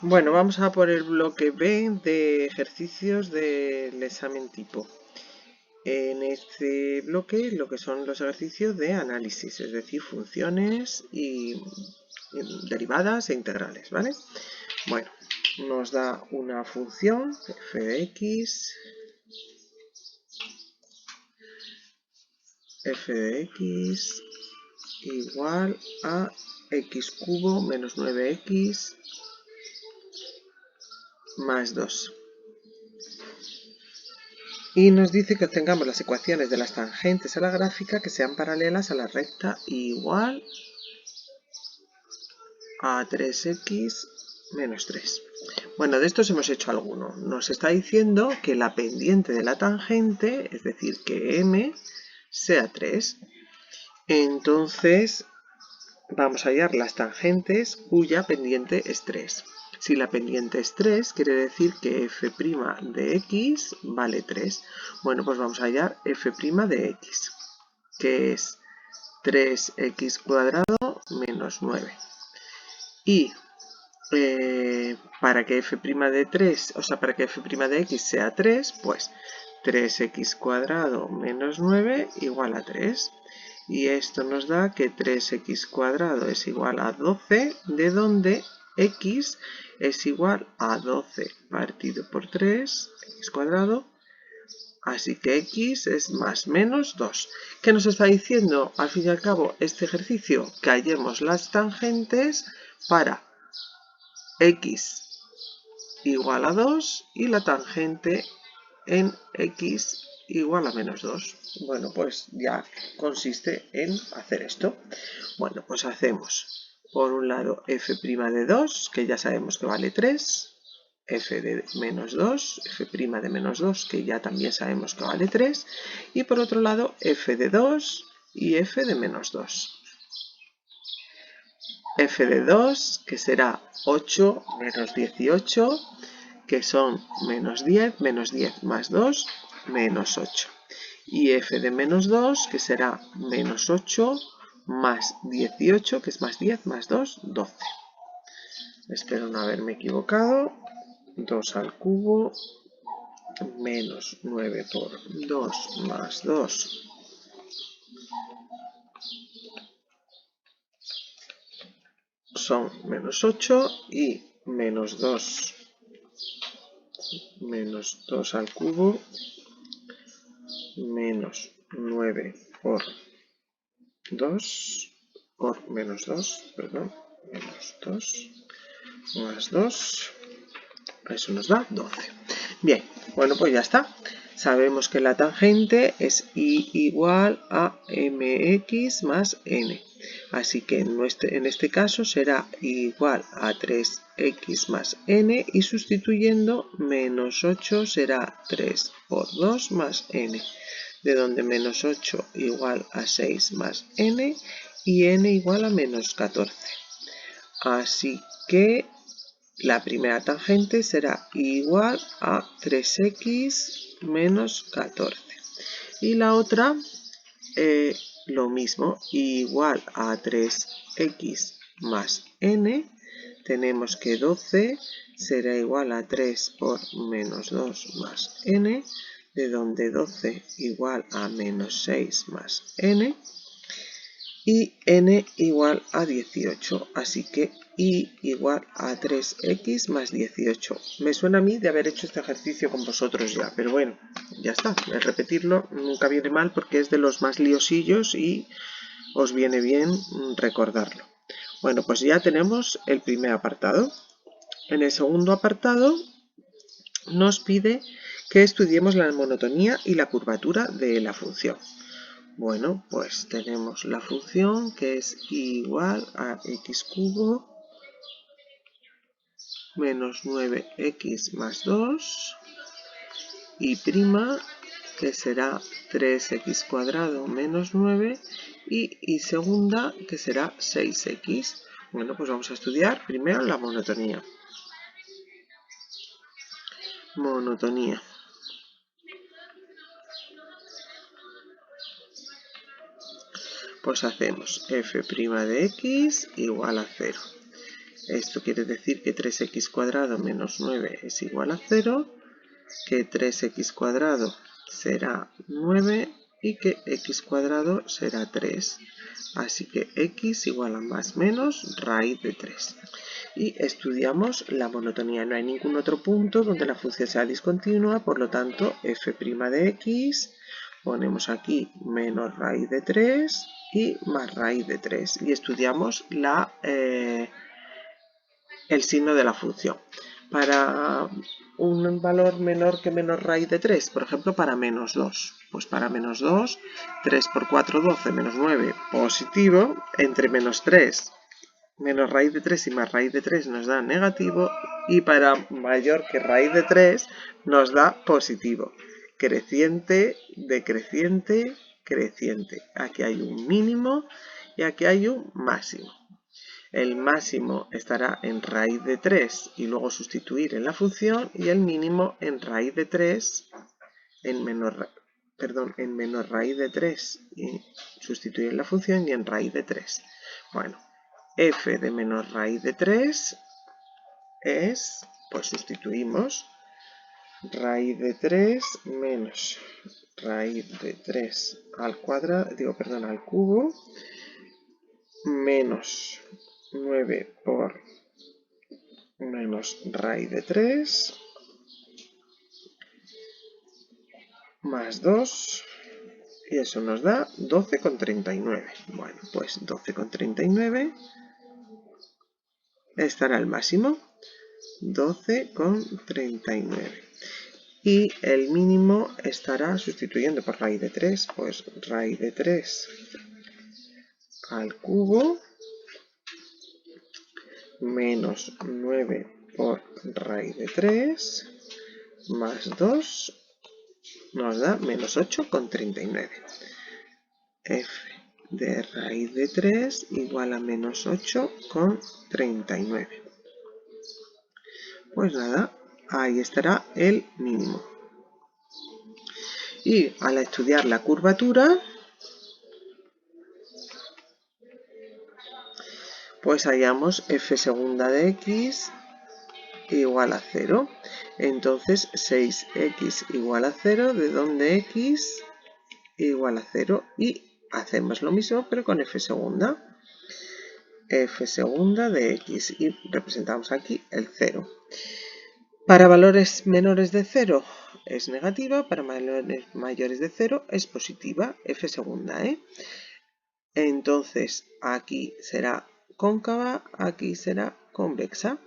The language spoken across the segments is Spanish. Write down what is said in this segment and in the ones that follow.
Bueno, vamos a por el bloque B de ejercicios del examen tipo. En este bloque lo que son los ejercicios de análisis, es decir, funciones y derivadas e integrales, ¿vale? Bueno, nos da una función f de x igual a x cubo menos 9x más 2. Y nos dice que obtengamos las ecuaciones de las tangentes a la gráfica que sean paralelas a la recta igual a 3x menos 3. Bueno, de estos hemos hecho alguno. Nos está diciendo que la pendiente de la tangente, es decir, que m sea 3. Entonces, vamos a hallar las tangentes cuya pendiente es 3. Si la pendiente es 3, quiere decir que f' de x vale 3. Bueno, pues vamos a hallar f' de x, que es 3x cuadrado menos 9. Y para que f' de 3, o sea, para que f' de x sea 3, pues 3x cuadrado menos 9 igual a 3. Y esto nos da que 3x cuadrado es igual a 12, de donde x es igual a 12 partido por 3, x cuadrado. Así que x es más menos 2. ¿Qué nos está diciendo al fin y al cabo este ejercicio? Que hallemos las tangentes para x igual a 2 y la tangente en x igual a menos 2. Bueno, pues ya consiste en hacer esto. Bueno, pues hacemos por un lado f' de 2, que ya sabemos que vale 3, f de menos 2, f' de menos 2, que ya también sabemos que vale 3, y por otro lado f de 2 y f de menos 2. F de 2, que será 8 menos 18, que son menos 10 más 2, menos 8. Y f de menos 2, que será menos 8 más 18, que es más 10 más 2, 12. Espero no haberme equivocado. 2 al cubo menos 9 por 2 más 2 son menos 8 y menos 2 al cubo menos 9 por 2 por menos 2, perdón, menos 2 más 2, eso nos da 12. Bien, bueno, pues ya está. Sabemos que la tangente es y igual a mx más n. Así que en este caso será igual a 3x más n, y sustituyendo menos 8 será 3 por 2 más n, de donde menos 8 igual a 6 más n y n igual a menos 14. Así que la primera tangente será igual a 3x menos 14. Y la otra, lo mismo, igual a 3x más n. Tenemos que 12 será igual a 3 por menos 2 más n, de donde 12 igual a menos 6 más n. Y n igual a 18, así que y igual a 3x más 18. Me suena a mí de haber hecho este ejercicio con vosotros ya, pero bueno, ya está. El repetirlo nunca viene mal porque es de los más liosillos y os viene bien recordarlo. Bueno, pues ya tenemos el primer apartado. En el segundo apartado nos pide que estudiemos la monotonía y la curvatura de la función. Bueno, pues tenemos la función que es igual a x cubo menos 9x más 2 y prima, que será 3x cuadrado menos 9 y segunda, que será 6x. Bueno, pues vamos a estudiar primero la monotonía. Monotonía. Pues hacemos f' de x igual a 0. Esto quiere decir que 3x cuadrado menos 9 es igual a 0, que 3x cuadrado será 9 y que x cuadrado será 3. Así que x igual a más menos raíz de 3. Y estudiamos la monotonía. No hay ningún otro punto donde la función sea discontinua, por lo tanto f' de x, ponemos aquí menos raíz de 3 y más raíz de 3. Y estudiamos el signo de la función. Para un valor menor que menos raíz de 3, por ejemplo para menos 2. Pues para menos 2, 3 por 4, 12, menos 9, positivo. Entre menos 3, menos raíz de 3 y más raíz de 3 nos da negativo. Y para mayor que raíz de 3 nos da positivo. Creciente, decreciente, creciente. Aquí hay un mínimo y aquí hay un máximo. El máximo estará en raíz de 3 y luego sustituir en la función, y el mínimo en raíz de 3, en menor raíz de 3 y sustituir en la función, y en raíz de 3. Bueno, f de menos raíz de 3 es, pues sustituimos, raíz de 3 menos raíz de 3 al cuadrado, al cubo, menos 9 por menos raíz de 3 más 2, y eso nos da 12,39. Bueno, pues 12,39 estará el máximo, 12,39. Y el mínimo estará sustituyendo por raíz de 3, pues raíz de 3 al cubo menos 9 por raíz de 3 más 2 nos da menos 8,39. F de raíz de 3 igual a menos 8,39. Pues nada, ahí estará el mínimo. Y al estudiar la curvatura, pues hallamos f segunda de x igual a 0. Entonces 6x igual a 0, de donde x igual a 0. Y hacemos lo mismo pero con f segunda. F segunda de x, y representamos aquí el 0. Para valores menores de 0 es negativa, para valores mayores de 0 es positiva, f segunda, Entonces aquí será cóncava, aquí será convexa.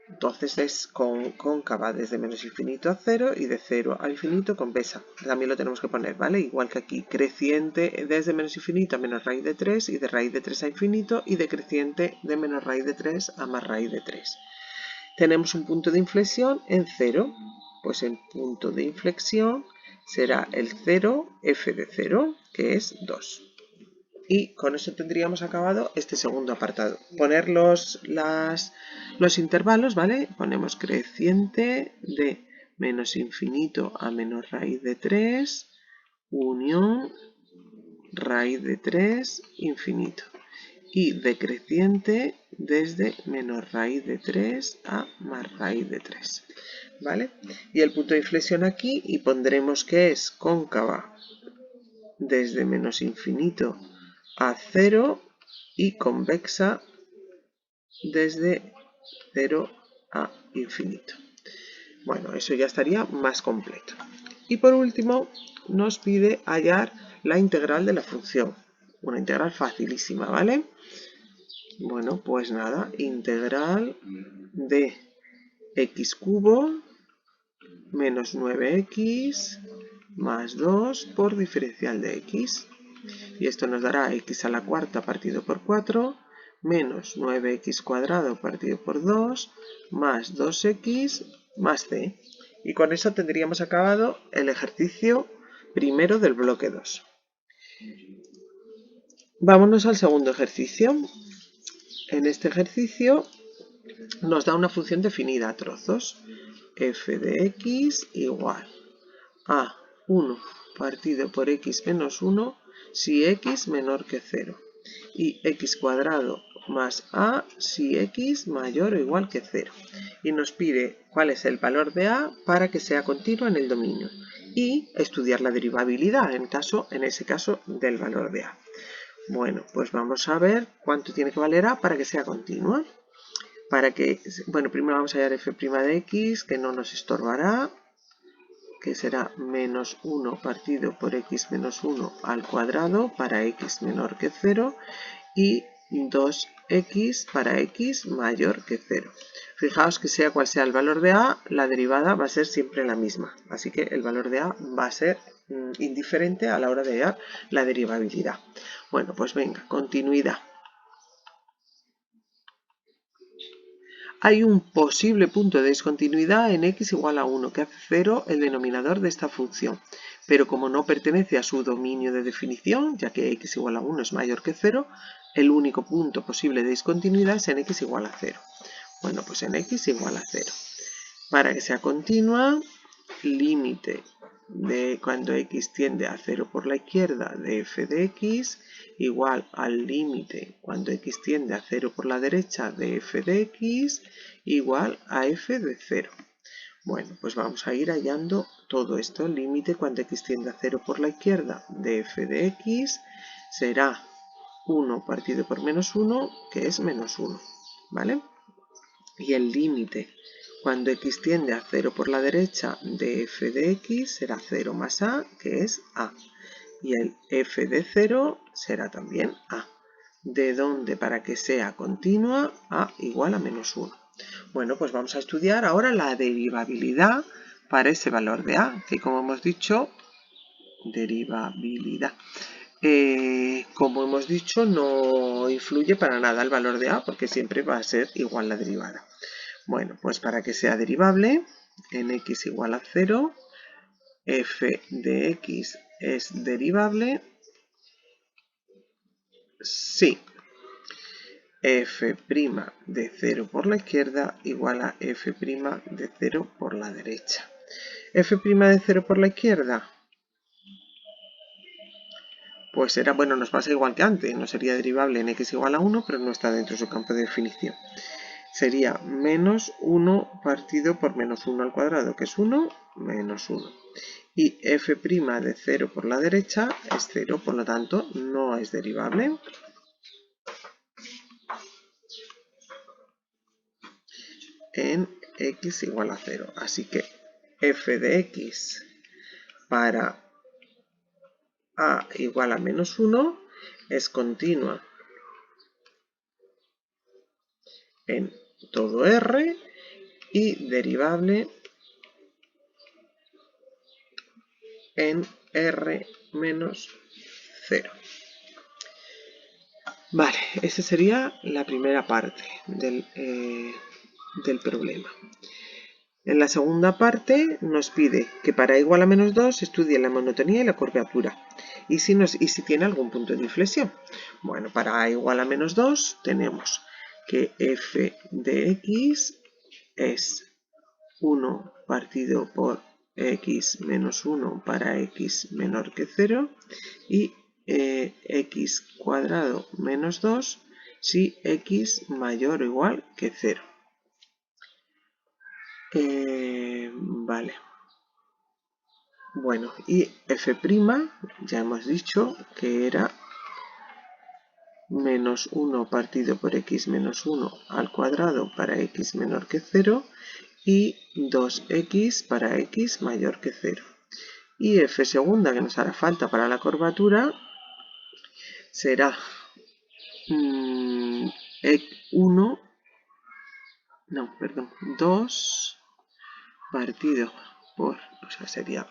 Entonces es cóncava desde menos infinito a 0 y de 0 a infinito convexa. También lo tenemos que poner, ¿vale? Igual que aquí, creciente desde menos infinito a menos raíz de 3 y de raíz de 3 a infinito, y decreciente de menos raíz de 3 a más raíz de 3. Tenemos un punto de inflexión en 0. Pues el punto de inflexión será el 0, f de 0, que es 2. Y con eso tendríamos acabado este segundo apartado. Poner los intervalos, ¿vale? Ponemos creciente de menos infinito a menos raíz de 3, unión, raíz de 3, infinito. Y decreciente desde menos raíz de 3 a más raíz de 3. ¿Vale? Y el punto de inflexión aquí, y pondremos que es cóncava desde menos infinito a 0 y convexa desde 0 a infinito. Bueno, eso ya estaría más completo. Y por último nos pide hallar la integral de la función. Una integral facilísima, ¿vale? Bueno, pues nada, integral de x cubo menos 9x más 2 por diferencial de x. Y esto nos dará x a la cuarta partido por 4 menos 9x cuadrado partido por 2 más 2x más c. Y con eso tendríamos acabado el ejercicio primero del bloque 2. Vámonos al segundo ejercicio. En este ejercicio nos da una función definida a trozos. F de x igual a 1 partido por x menos 1 si x menor que 0. Y x cuadrado más a si x mayor o igual que 0. Y nos pide cuál es el valor de a para que sea continua en el dominio. Y estudiar la derivabilidad en ese caso del valor de a. Bueno, pues vamos a ver cuánto tiene que valer a para que sea continua. Bueno, primero vamos a hallar f' de x, que no nos estorbará, que será menos 1 partido por x menos 1 al cuadrado para x menor que 0 y 2x para x mayor que 0. Fijaos que sea cual sea el valor de a, la derivada va a ser siempre la misma. Así que el valor de a va a ser indiferente a la hora de hallar la derivabilidad. Bueno, pues venga, continuidad. Hay un posible punto de discontinuidad en x igual a 1 que hace 0 el denominador de esta función, pero como no pertenece a su dominio de definición, ya que x igual a 1 es mayor que 0, el único punto posible de discontinuidad es en x igual a 0. Bueno, pues en x igual a 0. Para que sea continua, límite de cuando x tiende a 0 por la izquierda de f de x igual al límite cuando x tiende a 0 por la derecha de f de x igual a f de 0. Bueno, pues vamos a ir hallando todo esto. Límite cuando x tiende a 0 por la izquierda de f de x será 1 partido por menos 1, que es menos 1, ¿vale? Y el límite cuando x tiende a 0 por la derecha de f de x será 0 más a, que es a. Y el f de 0 será también a. De donde para que sea continua, a igual a menos 1. Bueno, pues vamos a estudiar ahora la derivabilidad para ese valor de a, que como hemos dicho, derivabilidad. Como hemos dicho, no influye para nada el valor de a, porque siempre va a ser igual la derivada. Bueno, pues para que sea derivable, en x igual a 0, f de x es derivable si f' de 0 por la izquierda igual a f' de 0 por la derecha. F' de 0 por la izquierda, pues será, bueno, nos pasa igual que antes, no sería derivable en x igual a 1, pero no está dentro de su campo de definición. Sería menos 1 partido por menos 1 al cuadrado, que es 1, menos 1. Y f' de 0 por la derecha es 0, por lo tanto no es derivable. En x igual a 0. Así que f de x para a igual a menos 1 es continua en todo R y derivable en R menos 0. Vale, esa sería la primera parte del problema. En la segunda parte nos pide que para igual a menos 2 estudie la monotonía y la curvatura. Y si tiene algún punto de inflexión. Bueno, para a igual a menos 2 tenemos que f de x es 1 partido por x menos 1 para x menor que 0 y x cuadrado menos 2 si x mayor o igual que 0. Vale. Bueno, y f' ya hemos dicho que era menos 1 partido por x menos 1 al cuadrado para x menor que 0 y 2x para x mayor que 0. Y f segunda, que nos hará falta para la curvatura, será 2 partido por, o sea, sería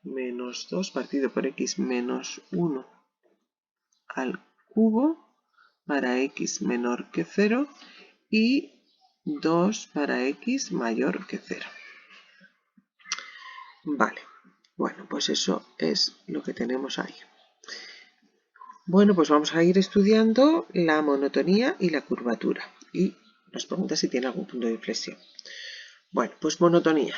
menos 2 partido por x menos 1 al cubo para x menor que 0 y 2 para x mayor que 0. Vale, bueno, pues eso es lo que tenemos ahí. Bueno, pues vamos a ir estudiando la monotonía y la curvatura. Y nos pregunta si tiene algún punto de inflexión. Bueno, pues monotonía.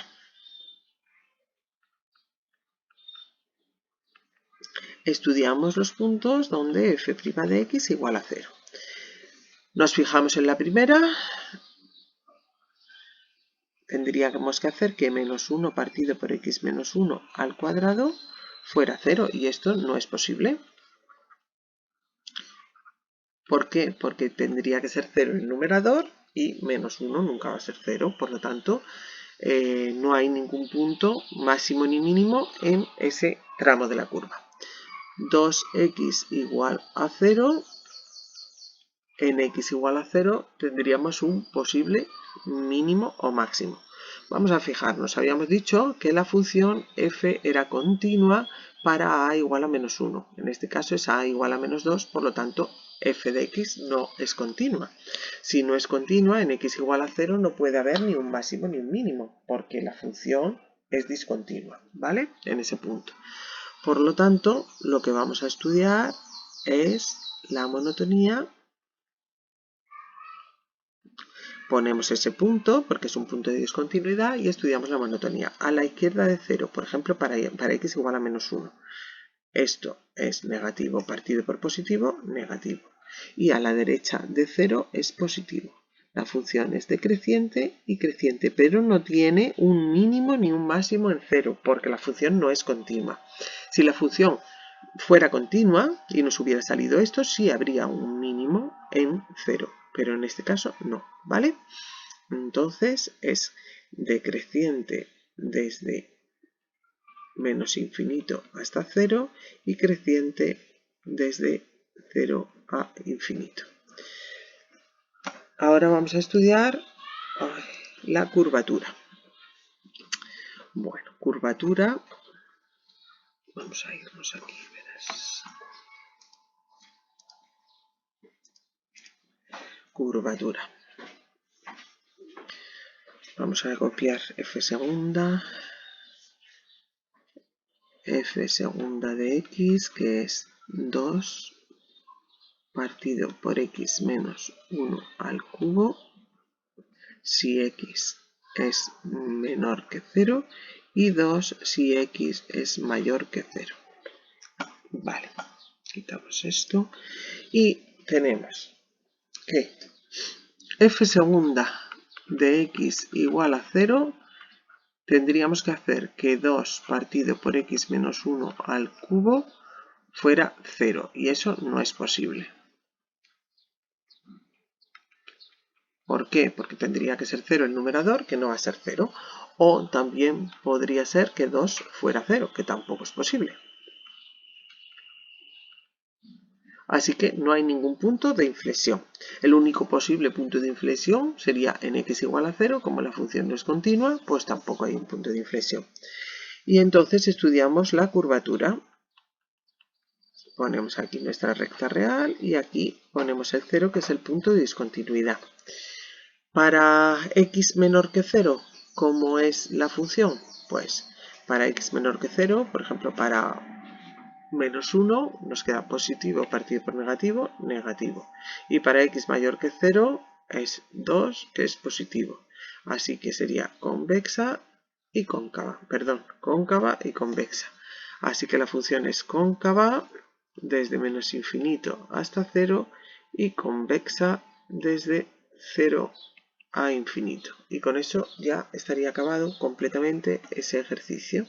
Estudiamos los puntos donde f' de x igual a 0. Nos fijamos en la primera. Tendríamos que hacer que menos 1 partido por x menos 1 al cuadrado fuera 0, y esto no es posible. ¿Por qué? Porque tendría que ser 0 el numerador y menos 1 nunca va a ser 0. Por lo tanto, no hay ningún punto máximo ni mínimo en ese tramo de la curva. 2x igual a 0. En x igual a 0 tendríamos un posible mínimo o máximo. Vamos a fijarnos, habíamos dicho que la función f era continua para a igual a menos 1. En este caso es a igual a menos 2, por lo tanto f de x no es continua. Si no es continua, en x igual a 0 no puede haber ni un máximo ni un mínimo, porque la función es discontinua, ¿vale? En ese punto. Por lo tanto, lo que vamos a estudiar es la monotonía. Ponemos ese punto, porque es un punto de discontinuidad, y estudiamos la monotonía. A la izquierda de 0, por ejemplo, para x igual a menos 1. Esto es negativo partido por positivo, negativo. Y a la derecha de 0 es positivo. La función es decreciente y creciente, pero no tiene un mínimo ni un máximo en 0, porque la función no es continua. Si la función fuera continua y nos hubiera salido esto, sí habría un mínimo en 0, pero en este caso no, ¿vale? Entonces es decreciente desde menos infinito hasta 0 y creciente desde 0 a infinito. Ahora vamos a estudiar la curvatura. Bueno, curvatura, vamos a irnos aquí, verás. Curvatura. Vamos a copiar f segunda, f segunda de x, que es 2 partido por x menos 1 al cubo, si x es menor que 0, y 2 si x es mayor que 0. Vale, quitamos esto y tenemos que f segunda de x igual a 0, tendríamos que hacer que 2 partido por x menos 1 al cubo fuera 0, y eso no es posible. ¿Por qué? Porque tendría que ser 0 el numerador, que no va a ser 0. O también podría ser que 2 fuera 0, que tampoco es posible. Así que no hay ningún punto de inflexión. El único posible punto de inflexión sería en x igual a 0, como la función no es continua, pues tampoco hay un punto de inflexión. Y entonces estudiamos la curvatura. Ponemos aquí nuestra recta real y aquí ponemos el 0, que es el punto de discontinuidad. Para x menor que 0, ¿cómo es la función? Pues para x menor que 0, por ejemplo, para menos 1 nos queda positivo partido por negativo, negativo. Y para x mayor que 0 es 2, que es positivo. Así que sería convexa y cóncava. Perdón, cóncava y convexa. Así que la función es cóncava desde menos infinito hasta 0 y convexa desde 0 a infinito. Y con eso ya estaría acabado completamente ese ejercicio.